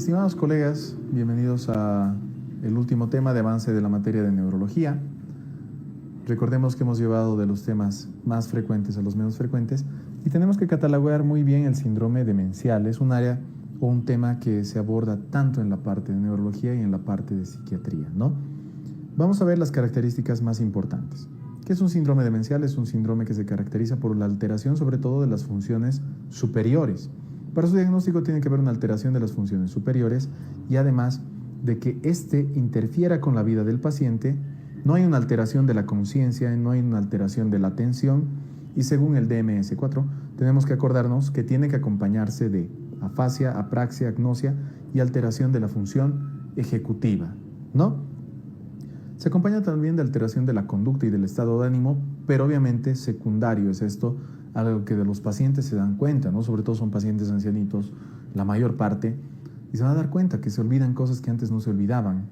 Estimados colegas, bienvenidos a el último tema de avance de la materia de neurología. Recordemos que hemos llevado de los temas más frecuentes a los menos frecuentes y tenemos que catalogar muy bien el síndrome demencial. Es un área o un tema que se aborda tanto en la parte de neurología y en la parte de psiquiatría, ¿no? Vamos a ver las características más importantes. ¿Qué es un síndrome demencial? Es un síndrome que se caracteriza por la alteración sobre todo de las funciones superiores. Para su diagnóstico tiene que haber una alteración de las funciones superiores y además de que éste interfiera con la vida del paciente. No hay una alteración de la conciencia, no hay una alteración de la atención y según el DMS-4 tenemos que acordarnos que tiene que acompañarse de afasia, apraxia, agnosia y alteración de la función ejecutiva, ¿no? Se acompaña también de alteración de la conducta y del estado de ánimo, pero obviamente secundario es esto, algo que de los pacientes se dan cuenta, ¿no? Sobre todo son pacientes ancianitos, la mayor parte, y se van a dar cuenta que se olvidan cosas que antes no se olvidaban,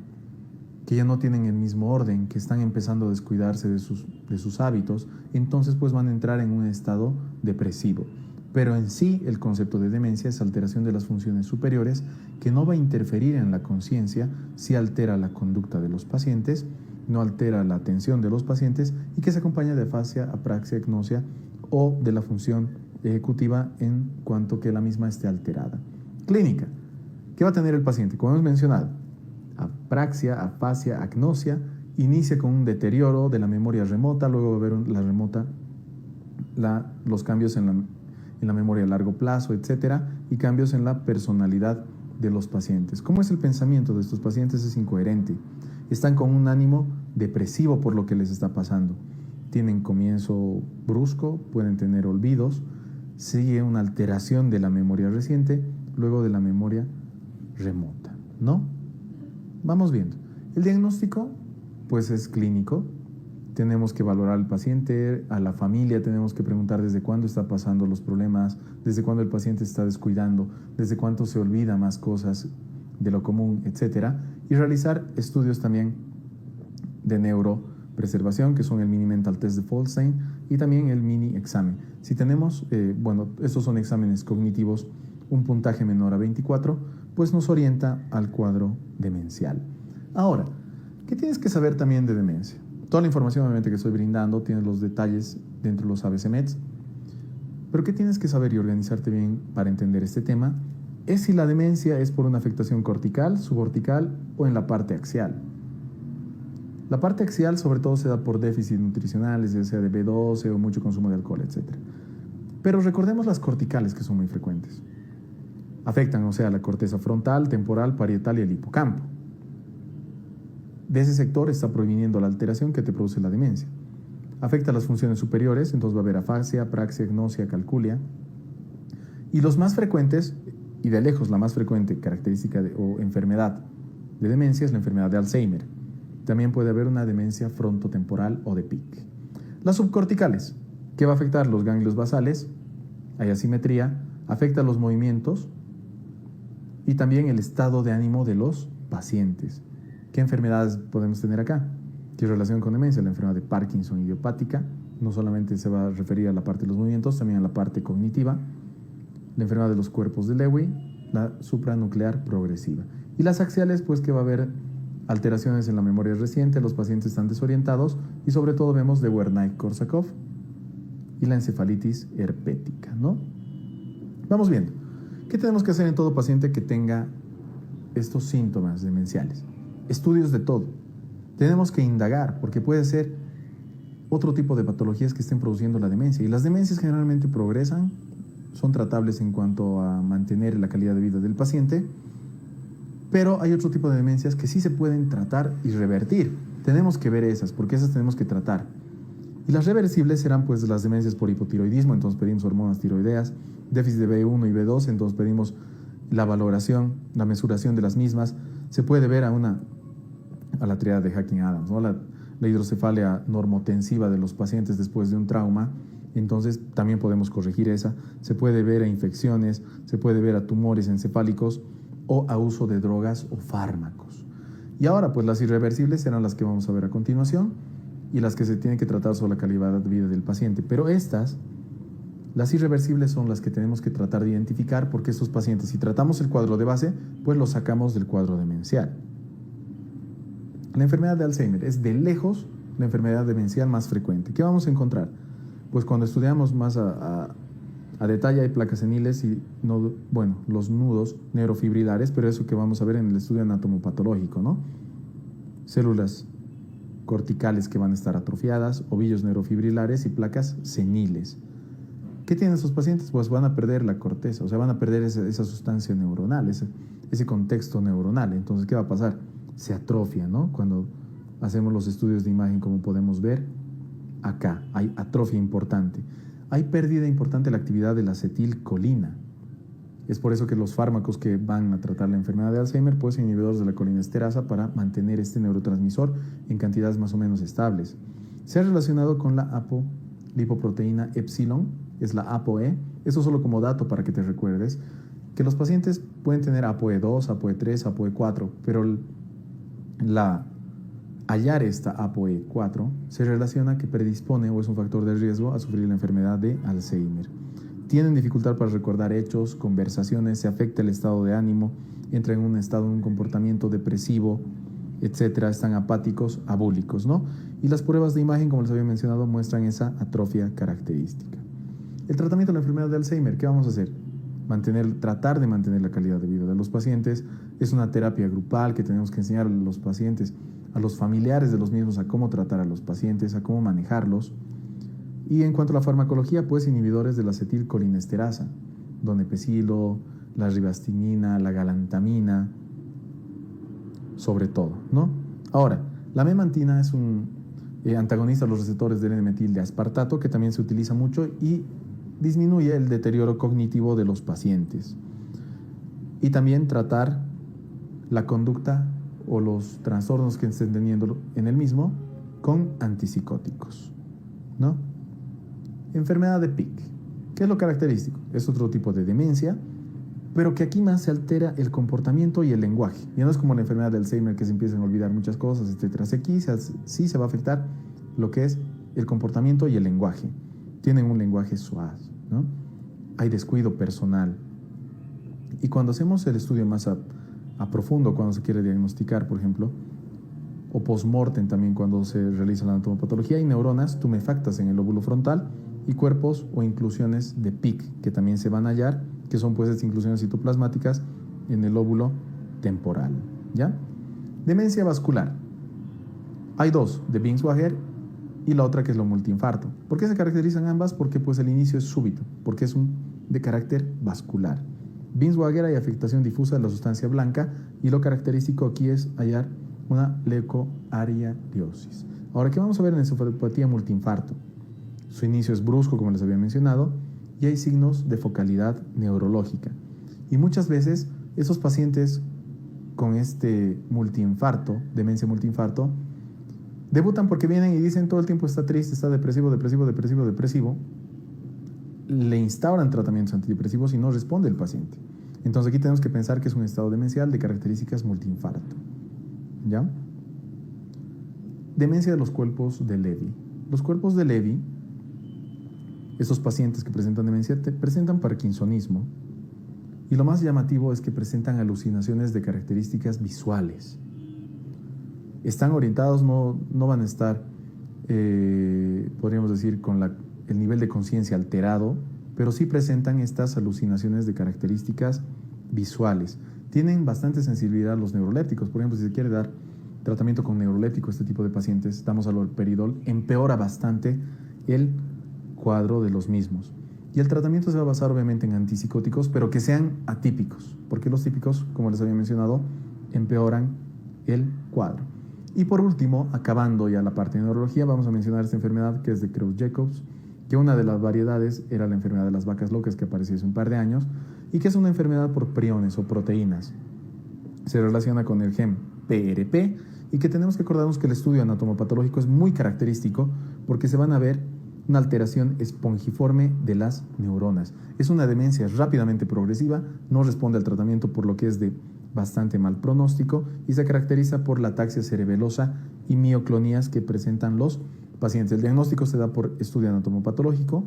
que ya no tienen el mismo orden, que están empezando a descuidarse de sus hábitos, entonces pues van a entrar en un estado depresivo. Pero en sí el concepto de demencia es alteración de las funciones superiores que no va a interferir en la conciencia, sí altera la conducta de los pacientes, no altera la atención de los pacientes y que se acompaña de afasia, apraxia, agnosia o de la función ejecutiva en cuanto que la misma esté alterada. Clínica. ¿Qué va a tener el paciente? Como hemos mencionado, apraxia, afasia, agnosia, inicia con un deterioro de la memoria remota, luego va a haber los cambios en la memoria a largo plazo, etcétera, y cambios en la personalidad de los pacientes. ¿Cómo es el pensamiento de estos pacientes? Es incoherente. Están con un ánimo depresivo por lo que les está pasando. Tienen comienzo brusco, pueden tener olvidos, sigue una alteración de la memoria reciente, luego de la memoria remota, ¿no? Vamos viendo. El diagnóstico, pues es clínico. Tenemos que valorar al paciente, a la familia, tenemos que preguntar desde cuándo está pasando los problemas, desde cuándo el paciente está descuidando, desde cuánto se olvida más cosas de lo común, etcétera, y realizar estudios también de neuropreservación, que son el Mini Mental Test de Folstein y también el mini examen. Si tenemos, estos son exámenes cognitivos, un puntaje menor a 24, pues nos orienta al cuadro demencial. Ahora, ¿qué tienes que saber también de demencia? Toda la información obviamente que estoy brindando, tienes los detalles dentro de los ABCMEDs, pero ¿qué tienes que saber y organizarte bien para entender este tema? Es si la demencia es por una afectación cortical, subcortical o en la parte axial. La parte axial sobre todo se da por déficit nutricionales, ya sea de B12 o mucho consumo de alcohol, etc. Pero recordemos las corticales que son muy frecuentes. Afectan, o sea, la corteza frontal, temporal, parietal y el hipocampo. De ese sector está proviniendo la alteración que te produce la demencia. Afecta las funciones superiores, entonces va a haber afasia, apraxia, agnosia, calculia. Y los más frecuentes, y de lejos la más frecuente característica o enfermedad de demencia es la enfermedad de Alzheimer. También puede haber una demencia frontotemporal o de PIC. Las subcorticales, que va a afectar los ganglios basales, hay asimetría, afecta los movimientos y también el estado de ánimo de los pacientes. ¿Qué enfermedades podemos tener acá? ¿Qué relación con demencia? La enfermedad de Parkinson idiopática, no solamente se va a referir a la parte de los movimientos, también a la parte cognitiva. La enfermedad de los cuerpos de Lewy, la supranuclear progresiva. Y las axiales, pues que va a haber alteraciones en la memoria reciente, los pacientes están desorientados y sobre todo vemos de Wernicke-Korsakoff y la encefalitis herpética, ¿no? Vamos viendo. ¿Qué tenemos que hacer en todo paciente que tenga estos síntomas demenciales? Estudios de todo. Tenemos que indagar porque puede ser otro tipo de patologías que estén produciendo la demencia y las demencias generalmente progresan, son tratables en cuanto a mantener la calidad de vida del paciente, pero hay otro tipo de demencias que sí se pueden tratar y revertir. Tenemos que ver esas porque esas tenemos que tratar. Y las reversibles serán pues las demencias por hipotiroidismo, entonces pedimos hormonas tiroideas, déficit de B1 y B2, entonces pedimos la valoración, la mesuración de las mismas. Se puede ver a la triada de Hacking-Adams, ¿no? La hidrocefalia normotensiva de los pacientes después de un trauma, entonces también podemos corregir esa. Se puede ver a infecciones, se puede ver a tumores encefálicos o a uso de drogas o fármacos. Y ahora pues las irreversibles serán las que vamos a ver a continuación y las que se tienen que tratar sobre la calidad de vida del paciente, pero estas Las irreversibles son las que tenemos que tratar de identificar, porque estos pacientes, si tratamos el cuadro de base, pues los sacamos del cuadro demencial. La enfermedad de Alzheimer es de lejos la enfermedad demencial más frecuente. ¿Qué vamos a encontrar? Pues cuando estudiamos más a detalle hay placas seniles y los nudos neurofibrilares, pero eso que vamos a ver en el estudio anatomopatológico, ¿no? Células corticales que van a estar atrofiadas, ovillos neurofibrilares y placas seniles. ¿Qué tienen esos pacientes? Pues van a perder la corteza, o sea, van a perder esa sustancia neuronal, ese contexto neuronal. Entonces, ¿qué va a pasar? Se atrofia, ¿no? Cuando hacemos los estudios de imagen, como podemos ver, acá hay atrofia importante. Hay pérdida importante de la actividad de la acetilcolina. Es por eso que los fármacos que van a tratar la enfermedad de Alzheimer, pues son inhibidores de la colinesterasa para mantener este neurotransmisor en cantidades más o menos estables. Se ha relacionado con la apolipoproteína epsilon, es la ApoE. Eso solo como dato para que te recuerdes, que los pacientes pueden tener ApoE2, ApoE3, ApoE4, pero hallar esta ApoE4 se relaciona que predispone o es un factor de riesgo a sufrir la enfermedad de Alzheimer. Tienen dificultad para recordar hechos, conversaciones, se afecta el estado de ánimo, entran en un estado, un comportamiento depresivo, etcétera, están apáticos, abúlicos, ¿no? Y las pruebas de imagen, como les había mencionado, muestran esa atrofia característica. El tratamiento de la enfermedad de Alzheimer, ¿qué vamos a hacer? Tratar de mantener la calidad de vida de los pacientes. Es una terapia grupal que tenemos que enseñar a los pacientes, a los familiares de los mismos, a cómo tratar a los pacientes, a cómo manejarlos. Y en cuanto a la farmacología, pues inhibidores de la acetilcolinesterasa, donepezilo, la ribastinina, la galantamina, sobre todo, ¿no? Ahora, la memantina es un antagonista a los receptores del N-metil de aspartato, que también se utiliza mucho y disminuye el deterioro cognitivo de los pacientes. Y también tratar la conducta o los trastornos que estén teniendo en el mismo con antipsicóticos, ¿no? Enfermedad de Pick. ¿Qué es lo característico? Es otro tipo de demencia, pero que aquí más se altera el comportamiento y el lenguaje. Ya no es como la enfermedad de Alzheimer, que se empiezan a olvidar muchas cosas, etcétera. Aquí sí se va a afectar lo que es el comportamiento y el lenguaje. Tienen un lenguaje suave, ¿no? Hay descuido personal. Y cuando hacemos el estudio más a profundo, cuando se quiere diagnosticar, por ejemplo, o post-mortem también cuando se realiza la anatomopatología, hay neuronas tumefactas en el lóbulo frontal y cuerpos o inclusiones de PIC que también se van a hallar, que son pues estas inclusiones citoplasmáticas en el lóbulo temporal, ¿ya? Demencia vascular. Hay dos, de Binswanger y la otra que es lo multiinfarto. ¿Por qué se caracterizan ambas? Porque pues el inicio es súbito, porque es de carácter vascular. Binswanger hay afectación difusa de la sustancia blanca y lo característico aquí es hallar una leucoariariosis. Ahora, ¿qué vamos a ver en encefalopatía multiinfarto? Su inicio es brusco, como les había mencionado, y hay signos de focalidad neurológica. Y muchas veces esos pacientes con este multiinfarto, demencia multiinfarto, debutan porque vienen y dicen todo el tiempo está triste, está depresivo, le instauran tratamientos antidepresivos y no responde el paciente. Entonces aquí tenemos que pensar que es un estado demencial de características multiinfarto, ¿ya? Demencia de los cuerpos de Levy. Los cuerpos de Levy, esos pacientes que presentan demencia, presentan parkinsonismo, y lo más llamativo es que presentan alucinaciones de características visuales. Están orientados, no van a estar, podríamos decir, con el nivel de conciencia alterado, pero sí presentan estas alucinaciones de características visuales. Tienen bastante sensibilidad a los neurolépticos. Por ejemplo, si se quiere dar tratamiento con neuroléptico a este tipo de pacientes, damos haloperidol, empeora bastante el cuadro de los mismos. Y el tratamiento se va a basar obviamente en antipsicóticos, pero que sean atípicos, porque los típicos, como les había mencionado, empeoran el cuadro. Y por último, acabando ya la parte de neurología, vamos a mencionar esta enfermedad que es de Creutzfeldt-Jacobs, que una de las variedades era la enfermedad de las vacas locas que apareció hace un par de años y que es una enfermedad por priones o proteínas. Se relaciona con el gen PRP y que tenemos que acordarnos que el estudio anatomopatológico es muy característico porque se van a ver una alteración espongiforme de las neuronas. Es una demencia rápidamente progresiva, no responde al tratamiento por lo que es de bastante mal pronóstico y se caracteriza por la ataxia cerebelosa y mioclonías que presentan los pacientes. El diagnóstico se da por estudio anatomopatológico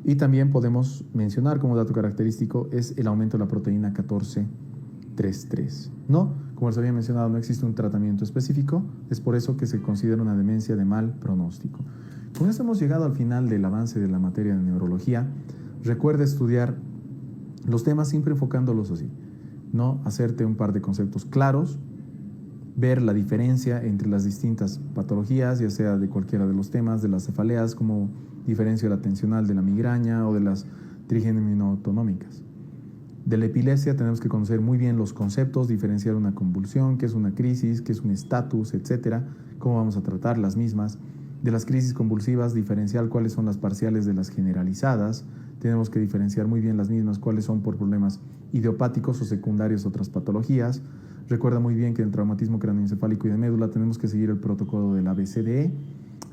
Y también podemos mencionar como dato característico es el aumento de la proteína 14:3:3. No, como les había mencionado, no existe un tratamiento específico, es por eso que se considera una demencia de mal pronóstico. Con esto hemos llegado al final del avance de la materia de neurología. Recuerda estudiar los temas siempre enfocándolos así, ¿no? Hacerte un par de conceptos claros, ver la diferencia entre las distintas patologías, ya sea de cualquiera de los temas, de las cefaleas, como diferencia de la tensional de la migraña o de las trigeminautonómicas. De la epilepsia tenemos que conocer muy bien los conceptos, diferenciar una convulsión, qué es una crisis, qué es un estatus, etcétera, cómo vamos a tratar las mismas. De las crisis convulsivas, diferenciar cuáles son las parciales de las generalizadas. Tenemos que diferenciar muy bien las mismas, cuáles son por problemas idiopáticos o secundarios, otras patologías. Recuerda muy bien que en el traumatismo cráneoencefálico y de médula tenemos que seguir el protocolo del ABCDE,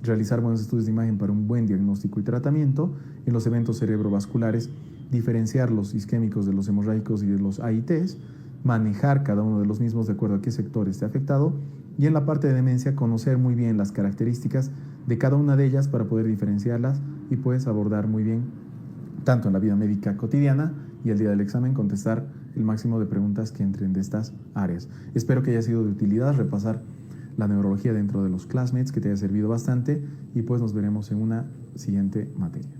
realizar buenos estudios de imagen para un buen diagnóstico y tratamiento. En los eventos cerebrovasculares, diferenciar los isquémicos de los hemorrágicos y de los AITs, manejar cada uno de los mismos de acuerdo a qué sector esté afectado, y en la parte de demencia conocer muy bien las características de cada una de ellas para poder diferenciarlas y pues abordar muy bien, tanto en la vida médica cotidiana y el día del examen, contestar el máximo de preguntas que entren de estas áreas. Espero que haya sido de utilidad repasar la neurología dentro de los classmates, que te haya servido bastante, y pues nos veremos en una siguiente materia.